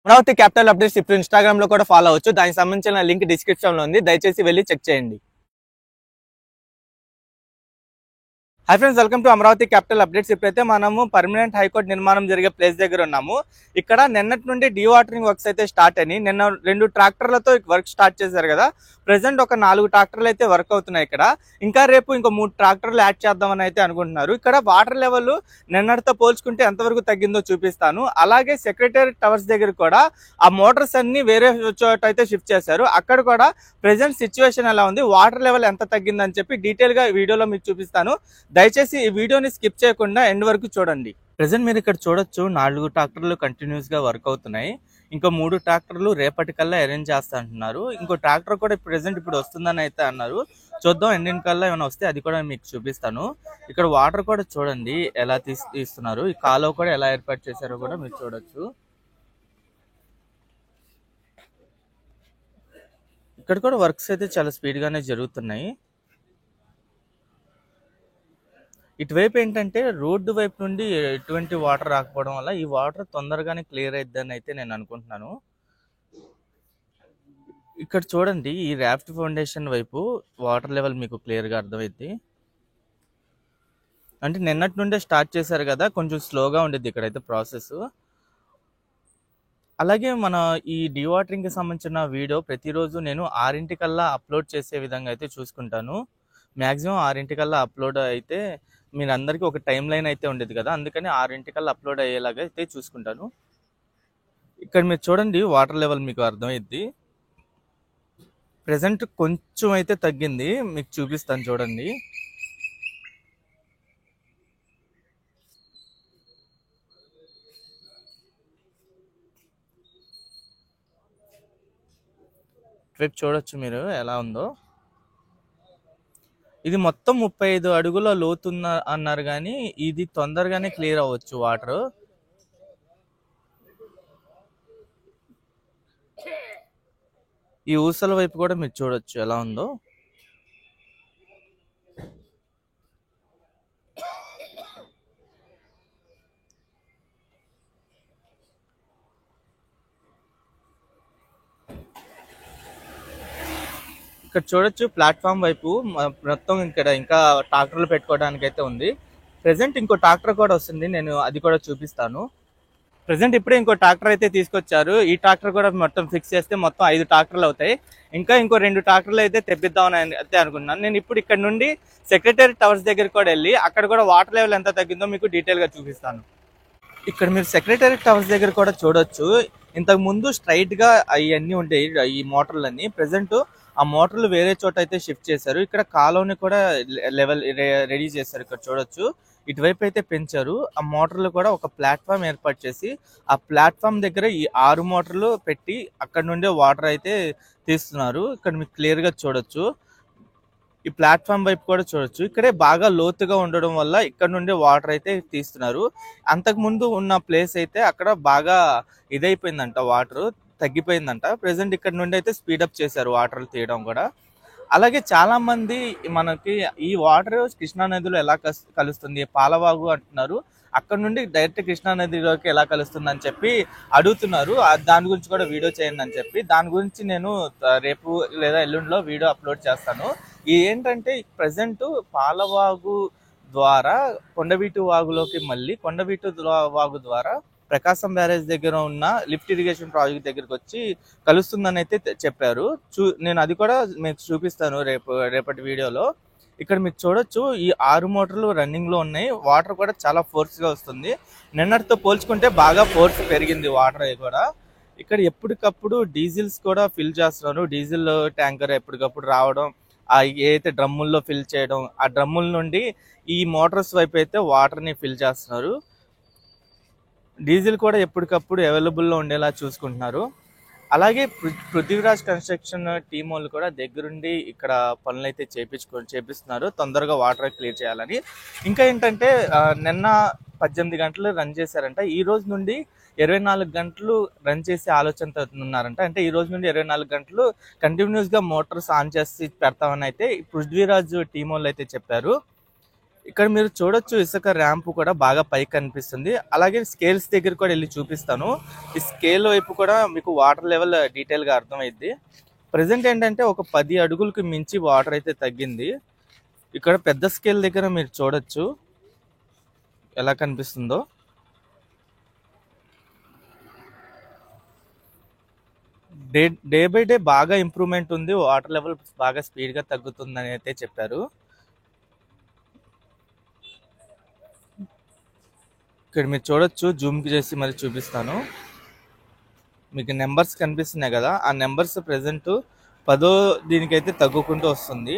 Amaravati capital updates ఇప్పుడు Instagram లో కూడా ఫాలో అవ్వచ్చు. దానికి సంబంధించిన లింక్ డిస్క్రిప్షన్ లో ఉంది. దయచేసి వెళ్ళి చెక్ చేయండి. Hi friends, welcome to Amaravati capital updates. ఇప్పుడైతే మనము పర్మనెంట్ హైకోర్టు నిర్మాణం జరిగే ప్లేస్ దగ్గర ఉన్నాము. ఇక్కడ నిన్నటి నుండి డీవాటరింగ్ వర్క్స్ అయితే స్టార్ట్ అయినాయి. నిన్న 2 ట్రాక్టర్లతో వర్క్ స్టార్ట్ చేశారు కదా. ప్రెసెంట్ ఒక 4 ట్రాక్టర్లు అయితే వర్క్ అవుతున్నాయి ఇక్కడ. ఇంకా రేపు ఇంకో 3 ట్రాక్టర్లు యాడ్ చేద్దామని అయితే అనుకుంటున్నారు. ఇక్కడ వాటర్ లెవెల్ నిన్నటితో పోల్చుకుంటే ఎంతవరకు తగ్గిందో చూపిస్తాను. అలాగే సెక్రటేరియట్ టవర్స్ దగ్గర కూడా ఆ మోటార్స్ అన్ని వేరే చోట అయితే షిఫ్ట్ చేశారు. అక్కడ కూడా ప్రెసెంట్ సిచ్యువేషన్ ఎలా ఉంది, వాటర్ లెవెల్ ఎంత తగ్గిందని చెప్పి డీటెయిల్ గా వీడియోలో మీకు చూపిస్తాను. దయచేసి ఈ వీడియోని స్కిప్ చేయకుండా ఎండ్ వరకు చూడండి. ప్రెసెంట్ మీరు ఇక్కడ చూడొచ్చు 4 ట్రాక్టర్లు కంటిన్యూస్ గా వర్క్ అవుతున్నాయి. ఇంకో 3 ట్రాక్టర్లు రేపటికల్లా అరేంజ్ చేస్తా అంటున్నారు. ఇంకో ట్రాక్టర్ కూడా ప్రెసెంట్ ఇప్పుడు వస్తుందని అయితే అన్నారు. చూద్దాం ఎండిన కల్లా ఏమైనా వస్తే అది కూడా మీకు చూపిస్తాను. ఇక్కడ వాటర్ కూడా చూడండి ఎలా తీస్తున్నారు. ఈ కాలువ కూడా ఎలా ఏర్పాటు చేశారో కూడా మీరు చూడొచ్చు. ఇక్కడ కూడా వర్క్స్ అయితే చాలా స్పీడ్ గానే జరుగుతున్నాయి. ఇటువైపు ఏంటంటే రోడ్డు వైపు నుండి ఎటువంటి వాటర్ రాకపోవడం వల్ల ఈ వాటర్ తొందరగానే క్లియర్ అయిద్దని అయితే నేను అనుకుంటున్నాను. ఇక్కడ చూడండి ఈ రాఫ్ట్ ఫౌండేషన్ వైపు వాటర్ లెవెల్ మీకు క్లియర్ గా అర్థమైంది. అంటే నిన్నటి నుండే స్టార్ట్ చేశారు కదా, కొంచెం స్లోగా ఉండేది ఇక్కడైతే ప్రాసెస్. అలాగే మన ఈ డీవాటరింగ్ కి సంబంధించిన వీడియో ప్రతిరోజు నేను 6 అప్లోడ్ చేసే విధంగా అయితే చూసుకుంటాను. మ్యాక్సిమం 6 అప్లోడ్ అయితే మీరు అందరికీ ఒక టైం లైన్ అయితే ఉండేది కదా, అందుకని 6 అప్లోడ్ అయ్యేలాగా అయితే చూసుకుంటాను. ఇక్కడ మీరు చూడండి వాటర్ లెవెల్ మీకు అర్థమైద్ది. ప్రెసెంట్ కొంచెం అయితే తగ్గింది, మీకు చూపిస్తాను చూడండి. రేపు చూడొచ్చు మీరు ఎలా ఉందో. ఇది మొత్తం 35 అడుగుల లోతున్న అన్నారు కానీ ఇది తొందరగానే క్లియర్ అవ్వచ్చు వాటర్. ఈ ఊసల వైపు కూడా మీరు చూడొచ్చు ఎలా ఉందో. ఇక్కడ చూడొచ్చు ప్లాట్ఫామ్ వైపు మొత్తం ఇక్కడ ఇంకా ట్రాక్టర్లు పెట్టుకోవడానికి అయితే ఉంది. ప్రెసెంట్ ఇంకో ట్రాక్టర్ కూడా వస్తుంది, నేను అది కూడా చూపిస్తాను. ప్రెసెంట్ ఇప్పుడే ఇంకో ట్రాక్టర్ అయితే తీసుకొచ్చారు. ఈ ట్రాక్టర్ కూడా మొత్తం ఫిక్స్ చేస్తే మొత్తం 5 ట్రాక్టర్లు అవుతాయి. ఇంకా ఇంకో 2 ట్రాక్టర్లు అయితే తెప్పిద్దామని అయితే అనుకున్నాను. నేను ఇప్పుడు ఇక్కడ నుండి సెక్రటేరియట్ టవర్స్ దగ్గర కూడా వెళ్ళి అక్కడ కూడా వాటర్ లెవెల్ ఎంత తగ్గిందో మీకు డీటెయిల్ గా చూపిస్తాను. ఇక్కడ మీరు సెక్రటేరియట్ టవర్స్ దగ్గర కూడా చూడొచ్చు. ఇంతకు ముందు స్ట్రైట్ గా అవన్నీ ఉంటాయి ఈ మోటార్లన్నీ. ప్రెసెంట్ ఆ మోటార్లు వేరే చోట అయితే షిఫ్ట్ చేశారు. ఇక్కడ కాలువని కూడా లెవెల్ రెడీ చేశారు. ఇక్కడ చూడొచ్చు ఇటువైపు అయితే పెంచారు. ఆ మోటార్లు కూడా ఒక ప్లాట్ఫామ్ ఏర్పాటు చేసి ఆ ప్లాట్ఫామ్ దగ్గర ఈ 6 మోటార్లు పెట్టి అక్కడ నుండే వాటర్ అయితే తీస్తున్నారు. ఇక్కడ మీకు క్లియర్ గా చూడొచ్చు. ఈ ప్లాట్ఫామ్ వైపు కూడా చూడొచ్చు. ఇక్కడే బాగా లోతుగా ఉండడం వల్ల ఇక్కడ నుండి వాటర్ అయితే తీస్తున్నారు. అంతకు ముందు ఉన్న ప్లేస్ అయితే అక్కడ బాగా ఇదైపోయిందంట, వాటర్ తగ్గిపోయిందంట. ప్రెసెంట్ ఇక్కడ నుండి అయితే స్పీడప్ చేశారు వాటర్ తీయడం కూడా. అలాగే చాలా మంది మనకి ఈ వాటర్ కృష్ణా నదిలో ఎలా కలుస్తుంది, పాలవాగు అంటున్నారు, అక్కడ నుండి డైరెక్ట్ కృష్ణా నదిలోకి ఎలా కలుస్తుంది అని చెప్పి అడుగుతున్నారు. దాని గురించి కూడా వీడియో చేయండి అని చెప్పి, దాని గురించి నేను రేపు లేదా ఎల్లుండిలో వీడియో అప్లోడ్ చేస్తాను. ఏంటంటే ప్రెసెంట్ పాలవాగు ద్వారా కొండవీటు వాగులోకి మళ్ళీ కొండవీటు వాగు ద్వారా ప్రకాశం బ్యారేజ్ దగ్గర ఉన్న లిఫ్ట్ ఇరిగేషన్ ప్రాజెక్ట్ దగ్గరికి వచ్చి కలుస్తుందని అయితే చెప్పారు. నేను అది కూడా మీకు చూపిస్తాను రేపటి వీడియోలో. ఇక్కడ మీకు చూడొచ్చు ఈ 6 మోటార్లు రన్నింగ్ లో ఉన్నాయి. వాటర్ కూడా చాలా ఫోర్స్ గా వస్తుంది. నిన్నటితో పోల్చుకుంటే బాగా ఫోర్స్ పెరిగింది వాటర్ కూడా. ఇక్కడ ఎప్పటికప్పుడు డీజిల్స్ కూడా ఫిల్ చేస్తున్నారు. డీజిల్ ట్యాంకర్ ఎప్పటికప్పుడు రావడం, ఆ ఏదైతే డ్రమ్ముల్లో ఫిల్ చేయడం, ఆ డ్రమ్ముల నుండి ఈ మోటార్స్ వైపు అయితే వాటర్ ని ఫిల్ చేస్తున్నారు. డీజిల్ కూడా ఎప్పటికప్పుడు అవైలబుల్లో ఉండేలా చూసుకుంటున్నారు. అలాగే పృథ్వీరాజ్ కన్స్ట్రక్షన్ టీం వాళ్ళు కూడా దగ్గరుండి ఇక్కడ పనులు అయితే చేపిస్తున్నారు, తొందరగా వాటర్ క్లియర్ చేయాలని. ఇంకా ఏంటంటే నిన్న 18 గంటలు రన్ చేశారంట. ఈ రోజు నుండి 24 గంటలు రన్ చేసే ఆలోచనతో ఉన్నారంట. అంటే ఈ రోజు నుండి 24 గంటలు కంటిన్యూస్ గా మోటార్స్ ఆన్ చేసి పెడతామని అయితే పృథ్వీరాజ్ టీం వాళ్ళు అయితే చెప్పారు. ఇక్కడ మీరు చూడొచ్చు ఇసుక ర్యాంప్ కూడా బాగా పైకి కనిపిస్తుంది. అలాగే స్కేల్స్ దగ్గర కూడా వెళ్ళి చూపిస్తాను. ఈ స్కేల్ వైపు కూడా మీకు వాటర్ లెవెల్ డీటెయిల్ గా అర్థమైద్ది. ప్రెసెంట్ ఏంటంటే ఒక 10 అడుగులకు మించి వాటర్ అయితే తగ్గింది. ఇక్కడ పెద్ద స్కేల్ దగ్గర మీరు చూడొచ్చు ఎలా కనిపిస్తుందో. డే బై డే బాగా ఇంప్రూవ్మెంట్ ఉంది. వాటర్ లెవెల్ బాగా స్పీడ్ గా తగ్గుతుందని అయితే చెప్పారు. ఇక్కడ మీరు చూడొచ్చు, జూమ్ చేసి మరి చూపిస్తాను. మీకు నెంబర్స్ కనిపిస్తున్నాయి కదా, ఆ నెంబర్స్ ప్రెసెంట్ 10 దీనికైతే తగ్గుకుంటూ వస్తుంది.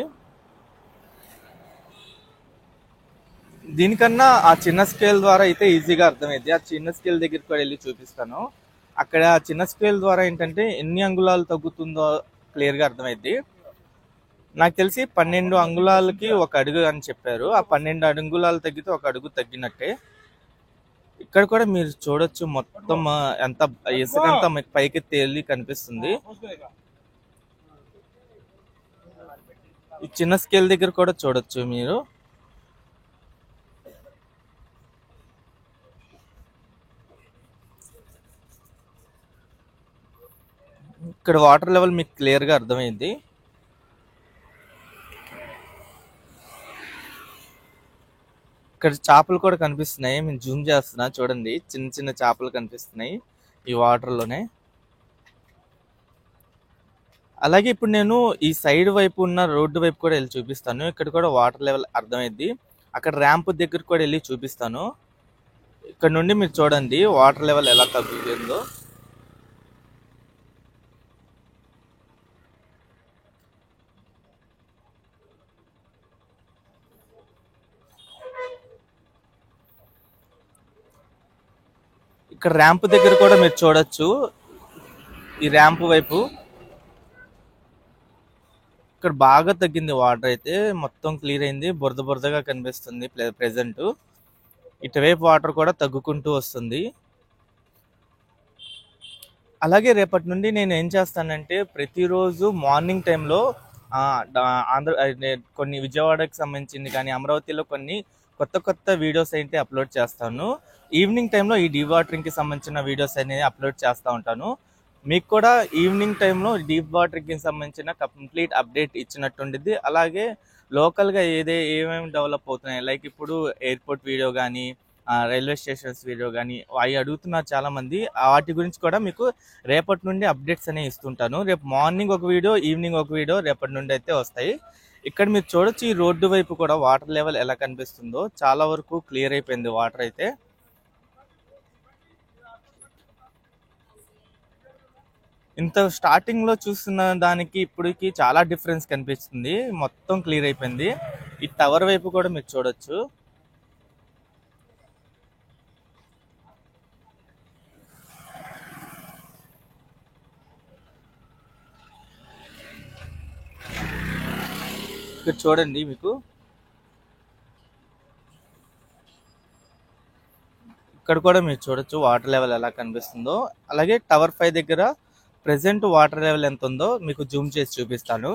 దీనికన్నా ఆ చిన్న స్కేల్ ద్వారా అయితే ఈజీగా అర్థమైంది. ఆ చిన్న స్కేల్ దగ్గరికి కూడా వెళ్ళి చూపిస్తాను. అక్కడ చిన్న స్కేల్ ద్వారా ఏంటంటే ఎన్ని అంగుళాలు తగ్గుతుందో క్లియర్గా అర్థమైంది. నాకు తెలిసి 12 అంగుళాలకి 1 అడుగు అని చెప్పారు. ఆ 12 అంగుళాలు తగ్గితే 1 అడుగు తగ్గినట్టే. ఇక్కడ కూడా మీరు చూడొచ్చు మొత్తం ఎంత ఇసుక అంతా మీకు పైకి తేలి కనిపిస్తుంది. ఈ చిన్న స్కేల్ దగ్గర కూడా చూడొచ్చు మీరు. ఇక్కడ వాటర్ లెవెల్ మీకు క్లియర్ గా అర్థమైంది. ఇక్కడ చేపలు కూడా కనిపిస్తున్నాయి. నేను జూమ్ చేస్తున్నా చూడండి, చిన్న చిన్న చేపలు కనిపిస్తున్నాయి ఈ వాటర్ లోనే. అలాగే ఇప్పుడు నేను ఈ సైడ్ వైపు ఉన్న రోడ్డు వైపు కూడా వెళ్ళి చూపిస్తాను. ఇక్కడ కూడా వాటర్ లెవెల్ అర్థమైంది. అక్కడ ర్యాంప్ దగ్గర కూడా వెళ్ళి చూపిస్తాను. ఇక్కడ నుండి మీరు చూడండి వాటర్ లెవెల్ ఎలా తగ్గుతుందో. ఇక్కడ ర్యాంప్ దగ్గర కూడా మీరు చూడొచ్చు, ఈ ర్యాంప్ వైపు ఇక్కడ బాగా తగ్గింది. వాటర్ అయితే మొత్తం క్లియర్ అయింది, బురద బురదగా కనిపిస్తుంది ప్రెసెంట్. ఇటువైపు వాటర్ కూడా తగ్గుకుంటూ వస్తుంది. అలాగే రేపటి నుండి నేను ఏం చేస్తానంటే ప్రతిరోజు మార్నింగ్ టైంలో కొన్ని విజయవాడకి సంబంధించింది కానీ అమరావతిలో కొన్ని కొత్త కొత్త వీడియోస్ అయితే అప్లోడ్ చేస్తాను. ఈవినింగ్ టైంలో ఈ డీప్ వాటరింగ్ కి సంబంధించిన వీడియోస్ అనేది అప్లోడ్ చేస్తూ ఉంటాను. మీకు కూడా ఈవినింగ్ టైంలో డీప్ వాటరింగ్ కి సంబంధించిన కంప్లీట్ అప్డేట్ ఇచ్చినట్టుండిద్ది. అలాగే లోకల్గా ఏమేమి డెవలప్ అవుతున్నాయి, లైక్ ఇప్పుడు ఎయిర్పోర్ట్ వీడియో కానీ రైల్వే స్టేషన్స్ వీడియో కానీ అవి అడుగుతున్నారు చాలా మంది. వాటి గురించి కూడా మీకు రేపటి నుండి అప్డేట్స్ అనేవి ఇస్తుంటాను. రేపు మార్నింగ్ ఒక వీడియో, ఈవినింగ్ ఒక వీడియో రేపటి నుండి అయితే వస్తాయి. ఇక్కడ మీరు చూడొచ్చు ఈ రోడ్డు వైపు కూడా వాటర్ లెవెల్ ఎలా కనిపిస్తుందో. చాలా వరకు క్లియర్ అయిపోయింది వాటర్ అయితే. ఇంత స్టార్టింగ్ లో చూస్తున్న దానికి ఇప్పటికి చాలా డిఫరెన్స్ కనిపిస్తుంది. మొత్తం క్లియర్ అయిపోయింది. ఈ టవర్ వైపు కూడా మీరు చూడొచ్చు. ఇక్కడ చూడండి, మీకు ఇక్కడ కూడా మీరు చూడొచ్చు వాటర్ లెవెల్ ఎలా కనిపిస్తుందో. అలాగే టవర్ 5 దగ్గర ప్రెసెంట్ వాటర్ లెవెల్ ఎంత ఉందో మీకు జూమ్ చేసి చూపిస్తాను.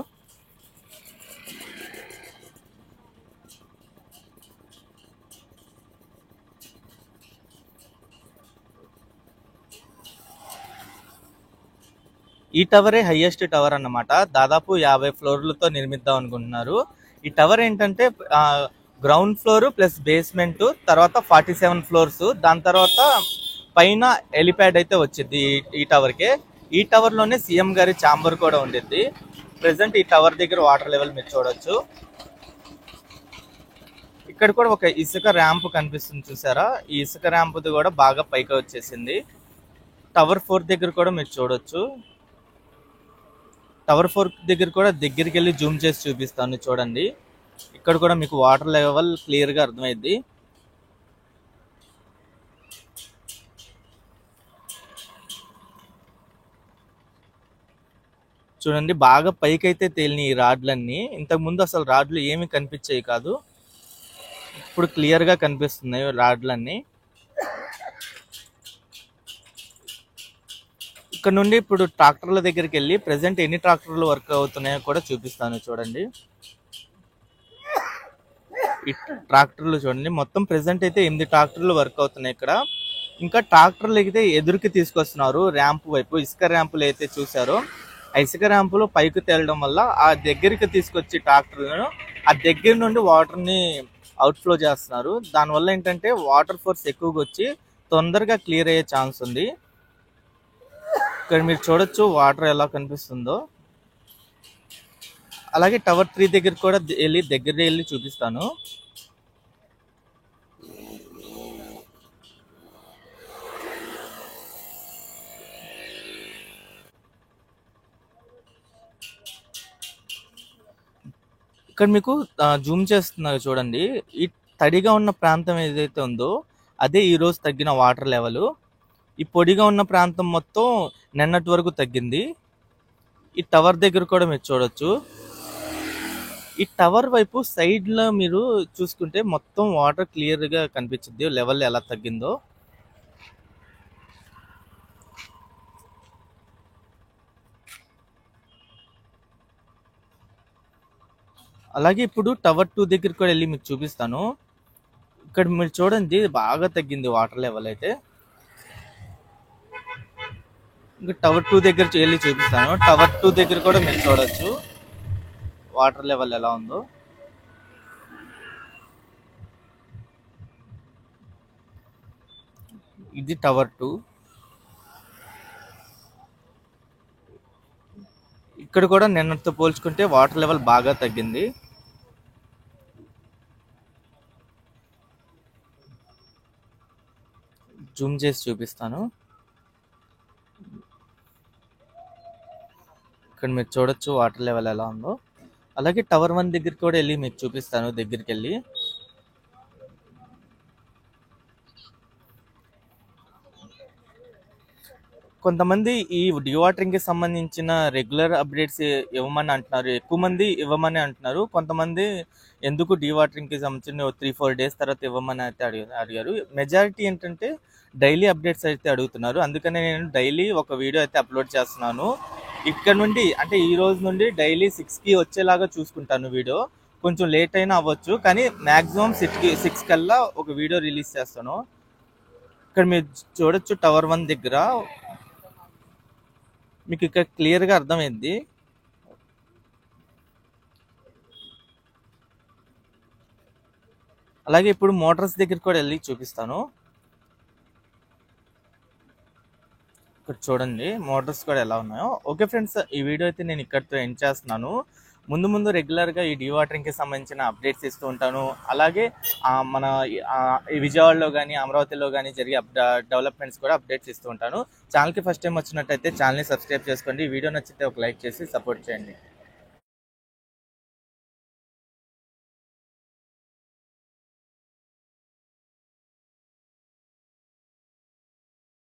ఈ టవరే హైయెస్ట్ టవర్ అన్నమాట. దాదాపు 50 ఫ్లోర్లతో నిర్మిద్దాం అనుకుంటున్నారు. ఈ టవర్ ఏంటంటే గ్రౌండ్ ఫ్లోర్ ప్లస్ బేస్మెంట్, తర్వాత 47 ఫ్లోర్స్, దాని తర్వాత పైన హెలిప్యాడ్ అయితే వచ్చింది ఈ టవర్కే. ఈ టవర్ లోనే సీఎం గారి ఛాంబర్ కూడా ఉండిద్ది. ప్రెసెంట్ ఈ టవర్ దగ్గర వాటర్ లెవెల్ మీరు చూడొచ్చు. ఇక్కడ కూడా ఒక ఇసుక ర్యాంప్ కనిపిస్తుంది చూసారా, ఈ ఇసుక ర్యాంప్ కూడా బాగా పైకి వచ్చేసింది. టవర్ 4 దగ్గర కూడా మీరు చూడొచ్చు. టవర్ 4 దగ్గర కూడా దగ్గరికి వెళ్ళి జూమ్ చేసి చూపిస్తాను చూడండి. ఇక్కడ కూడా మీకు వాటర్ లెవెల్ క్లియర్ గా అర్థమైంది. చూడండి బాగా పైకి అయితే తేలినాయి ఈ రాడ్లన్నీ. ఇంతకు ముందు అసలు రాడ్లు ఏమి కనిపించాయి కాదు, ఇప్పుడు క్లియర్ గా కనిపిస్తున్నాయి రాడ్లన్నీ. ఇక్కడ నుండి ఇప్పుడు ట్రాక్టర్ల దగ్గరికి వెళ్ళి ప్రెసెంట్ ఎన్ని ట్రాక్టర్లు వర్క్ అవుతున్నాయో కూడా చూపిస్తాను చూడండి. ఈ ట్రాక్టర్లు చూడండి, మొత్తం ప్రెసెంట్ అయితే 8 ట్రాక్టర్లు వర్క్ అవుతున్నాయి ఇక్కడ. ఇంకా ట్రాక్టర్లు అయితే ఎదురుకి తీసుకొస్తున్నారు ర్యాంప్ వైపు. ఇసుక ర్యాంపులు అయితే చూసారో ఆ ఇసుక ర్యాంపులు పైకి తేలడం వల్ల ఆ దగ్గరికి తీసుకొచ్చి ట్రాక్టర్లను ఆ దగ్గర నుండి వాటర్ని అవుట్ఫ్లో చేస్తున్నారు. దానివల్ల ఏంటంటే వాటర్ ఫోర్స్ ఎక్కువగా వచ్చి తొందరగా క్లియర్ అయ్యే ఛాన్స్ ఉంది. ఇక్కడ మీరు చూడొచ్చు వాటర్ ఎలా కనిపిస్తుందో. అలాగే టవర్ 3 దగ్గర కూడా దగ్గర వెళ్ళి చూపిస్తాను. ఇక్కడ మీకు జూమ్ చేస్తున్నారు చూడండి. ఈ తడిగా ఉన్న ప్రాంతం ఏదైతే ఉందో అదే ఈ రోజు తగ్గిన వాటర్ లెవెల్. ఈ పొడిగా ఉన్న ప్రాంతం మొత్తం నిన్నటి వరకు తగ్గింది. ఈ టవర్ దగ్గర కూడా మీరు చూడొచ్చు. ఈ టవర్ వైపు సైడ్ లో మీరు చూసుకుంటే మొత్తం వాటర్ క్లియర్ గా కనిపించింది, లెవెల్ ఎలా తగ్గిందో. అలాగే ఇప్పుడు టవర్ 2 దగ్గర కూడా వెళ్ళి మీకు చూపిస్తాను. ఇక్కడ మీరు చూడండి బాగా తగ్గింది వాటర్ లెవెల్ అయితే. ఇంకా టవర్ 2 దగ్గర వెళ్ళి చూపిస్తాను. టవర్ 2 దగ్గర కూడా మీరు చూడొచ్చు వాటర్ లెవెల్ ఎలా ఉందో. ఇది టవర్ 2. ఇక్కడ కూడా నిన్నటితో పోల్చుకుంటే వాటర్ లెవెల్ బాగా తగ్గింది. జూమ్ చేసి చూపిస్తాను. ఇక్కడ మీరు చూడొచ్చు వాటర్ లెవెల్ ఎలా ఉందో. అలాగే టవర్ 1 దగ్గరికి కూడా వెళ్ళి మీకు చూపిస్తాను దగ్గరికి వెళ్ళి. కొంతమంది ఈ డివాటరింగ్ కి సంబంధించిన రెగ్యులర్ అప్డేట్స్ ఇవ్వమని అంటున్నారు, ఎక్కువ మంది ఇవ్వమని అంటున్నారు. కొంతమంది ఎందుకు డివాటరింగ్ కి సంబంధించిన 3-4 డేస్ తర్వాత ఇవ్వమని అయితే అడిగారు. మెజారిటీ ఏంటంటే డైలీ అప్డేట్స్ అయితే అడుగుతున్నారు. అందుకనే నేను డైలీ ఒక వీడియో అయితే అప్లోడ్ చేస్తున్నాను. ఇక్కడ నుండి అంటే ఈ రోజు నుండి డైలీ 6కి వచ్చేలాగా చూసుకుంటాను వీడియో. కొంచెం లేట్ అయినా అవ్వచ్చు, కానీ మాక్సిమం 6 కల్లా ఒక వీడియో రిలీజ్ చేస్తాను. ఇక్కడ మీరు చూడొచ్చు టవర్ 1 దగ్గర మీకు ఇక్కడ క్లియర్ గా అర్థమైంది. అలాగే ఇప్పుడు మోటార్స్ దగ్గర కూడా వెళ్ళి చూపిస్తాను. ఇక్కడ చూడండి మోటార్స్ కూడా ఎలా ఉన్నాయో. ఓకే ఫ్రెండ్స్, ఈ వీడియో అయితే నేను ఇక్కడితో ఎండ్ చేస్తున్నాను. ముందు రెగ్యులర్గా ఈ డివాటరింగ్కి సంబంధించిన అప్డేట్స్ ఇస్తూ ఉంటాను. అలాగే మన ఈ విజయవాడలో కానీ అమరావతిలో కానీ జరిగే డెవలప్మెంట్స్ కూడా అప్డేట్స్ ఇస్తూ ఉంటాను. ఛానల్కి ఫస్ట్ టైం వచ్చినట్టయితే ఛానల్ని సబ్స్క్రైబ్ చేసుకోండి. వీడియో నచ్చితే ఒక లైక్ చేసి సపోర్ట్ చేయండి.